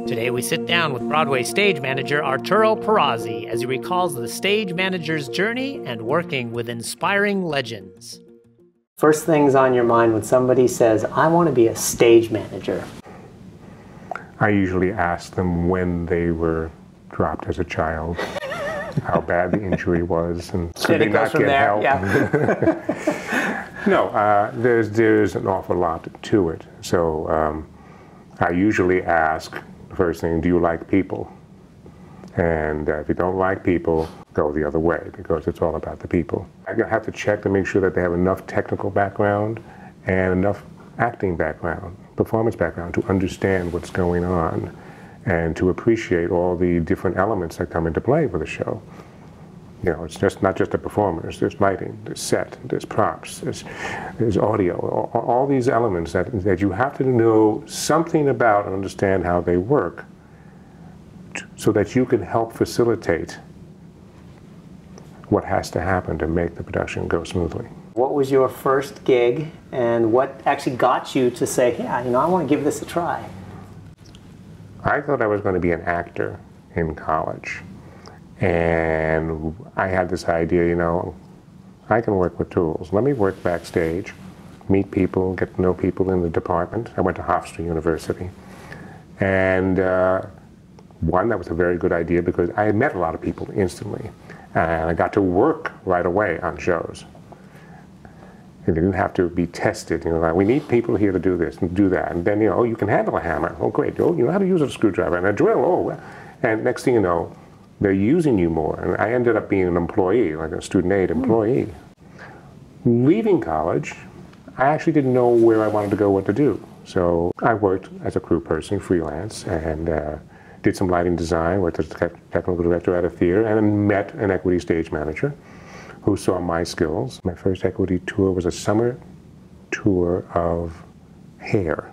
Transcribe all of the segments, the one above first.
Today we sit down with Broadway stage manager Arturo Porazzi as he recalls the stage manager's journey and working with inspiring legends. First things on your mind when somebody says, I want to be a stage manager. I usually ask them when they were dropped as a child, how bad the injury was, and could they not get help? Yeah. No, there's an awful lot to it. So I usually ask, first thing, do you like people? And if you don't like people, go the other way, because it's all about the people. I have to check to make sure that they have enough technical background and enough acting background, performance background, to understand what's going on and to appreciate all the different elements that come into play with a show. You know, it's just not just the performers. There's lighting, there's set, there's props, there's audio, all these elements that you have to know something about and understand how they work so that you can help facilitate what has to happen to make the production go smoothly. What was your first gig and what actually got you to say, yeah, you know, I want to give this a try? I thought I was going to be an actor in college. And I had this idea, you know, I can work with tools. Let me work backstage, meet people, get to know people in the department. I went to Hofstra University. And one, that was a very good idea because I had met a lot of people instantly. And I got to work right away on shows. You didn't have to be tested. You know, like, we need people here to do this and do that. And then, you know, oh, you can handle a hammer. Oh, great. Oh, you know how to use a screwdriver and a drill. Oh, and next thing you know, they're using you more. And I ended up being an employee, like a student aid employee. Leaving college, I actually didn't know where I wanted to go, what to do. So I worked as a crew person, freelance, and did some lighting design, worked as a technical director at a theater, and then met an equity stage manager who saw my skills. My first equity tour was a summer tour of Hair,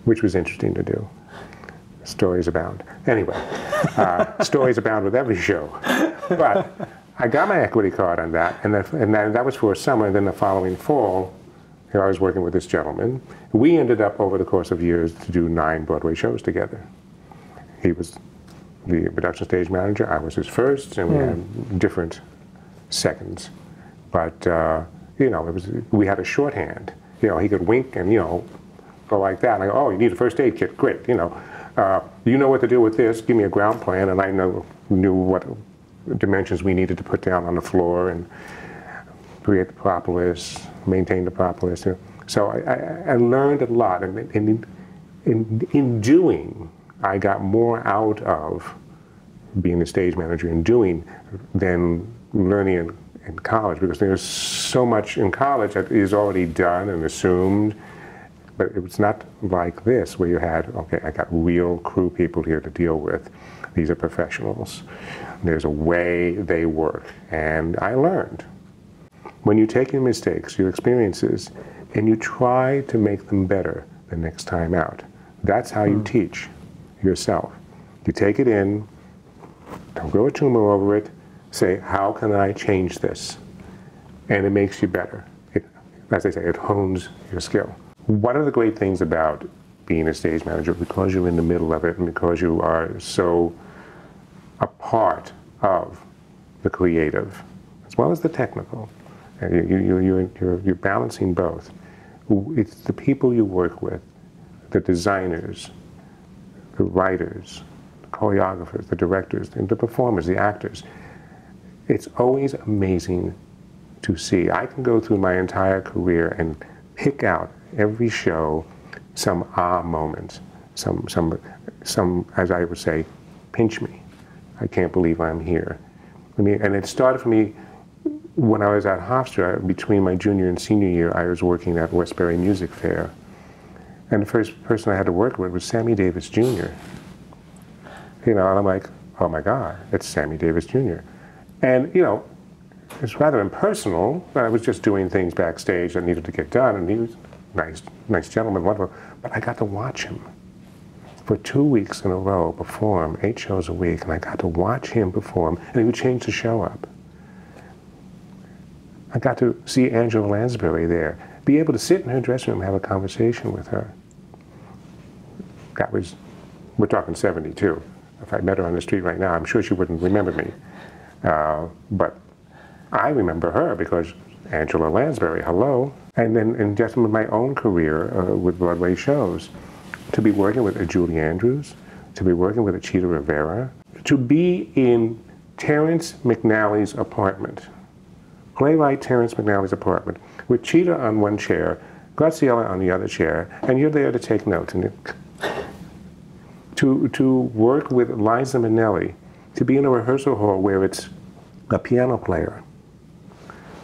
which was interesting to do. Stories abound. Anyway, stories abound with every show. But I got my equity card on that, and that was for a summer. And then the following fall, here I was working with this gentleman. We ended up, over the course of years, to do 9 Broadway shows together. He was the production stage manager. I was his first, and we had different seconds. But you know, we had a shorthand. You know, he could wink and, you know, go like that. And I go, oh, you need a first aid kit. Great. You know. You know what to do with this, give me a ground plan, and I knew what dimensions we needed to put down on the floor and create the propolis, maintain the propolis. You know. So I learned a lot, and in doing, I got more out of being a stage manager in doing than learning in college, because there's so much in college that is already done and assumed. But it was not like this, where you had, okay, I got real crew people here to deal with. These are professionals. There's a way they work. And I learned. When you take your mistakes, your experiences, and you try to make them better the next time out, that's how you teach yourself. You take it in, don't grow a tumor over it, say, how can I change this? And it makes you better. As they say, it hones your skill. One of the great things about being a stage manager, because you're in the middle of it and because you are so a part of the creative, as well as the technical, you're balancing both. It's the people you work with, the designers, the writers, the choreographers, the directors, and the performers, the actors. It's always amazing to see. I can go through my entire career and pick out every show some moment, some, as I would say, pinch me. I can't believe I'm here. I mean, and it started for me when I was at Hofstra. Between my junior and senior year, I was working at Westbury Music Fair. And the first person I had to work with was Sammy Davis Jr. You know, and I'm like, oh my God, it's Sammy Davis Jr. And, you know, it's rather impersonal, but I was just doing things backstage that needed to get done, and he was nice gentleman, wonderful. But I got to watch him for 2 weeks in a row perform 8 shows a week, and I got to watch him perform, and he would change the show up. I got to see Angela Lansbury there, be able to sit in her dressing room and have a conversation with her. That was, we're talking 72. If I met her on the street right now, I'm sure she wouldn't remember me. But I remember her because Angela Lansbury, hello. And then in just my own career with Broadway shows, to be working with a Julie Andrews, to be working with a Cheetah Rivera, to be in Terrence McNally's apartment, playwright Terrence McNally's apartment, with Cheetah on one chair, Graciela on the other chair, and you're there to take notes. And to work with Liza Minnelli, to be in a rehearsal hall where it's a piano player,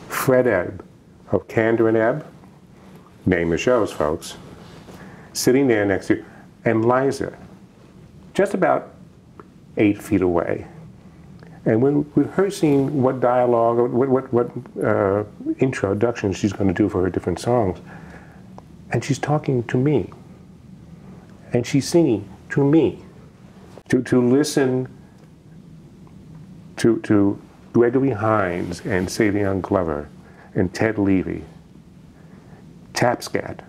Fred Ebb of Candor and Ebb, name the shows, folks, sitting there next to you, and Liza, just about 8 feet away. And we're rehearsing what dialogue, what introduction she's going to do for her different songs. And she's talking to me. And she's singing to me. To listen to Gregory Hines and Savion Glover and Ted Levy, Tapscat.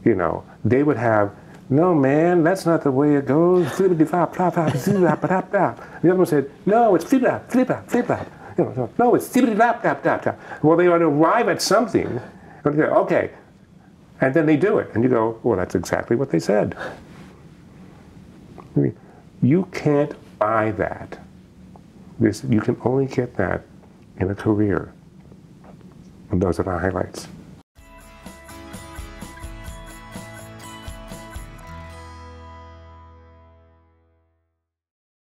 You know, they would have, no man, that's not the way it goes. Flippity-flop, flop, flop, flop, flop, flop. The other one said, no, it's flip-flop, flip-flop, flip-flop. You know, no, it's flippity-flop, flop, flop, flop. Well, they ought to arrive at something. And they go, okay. And then they do it. And you go, well, that's exactly what they said. I mean, you can't buy that. You can only get that in a career. And those are the highlights.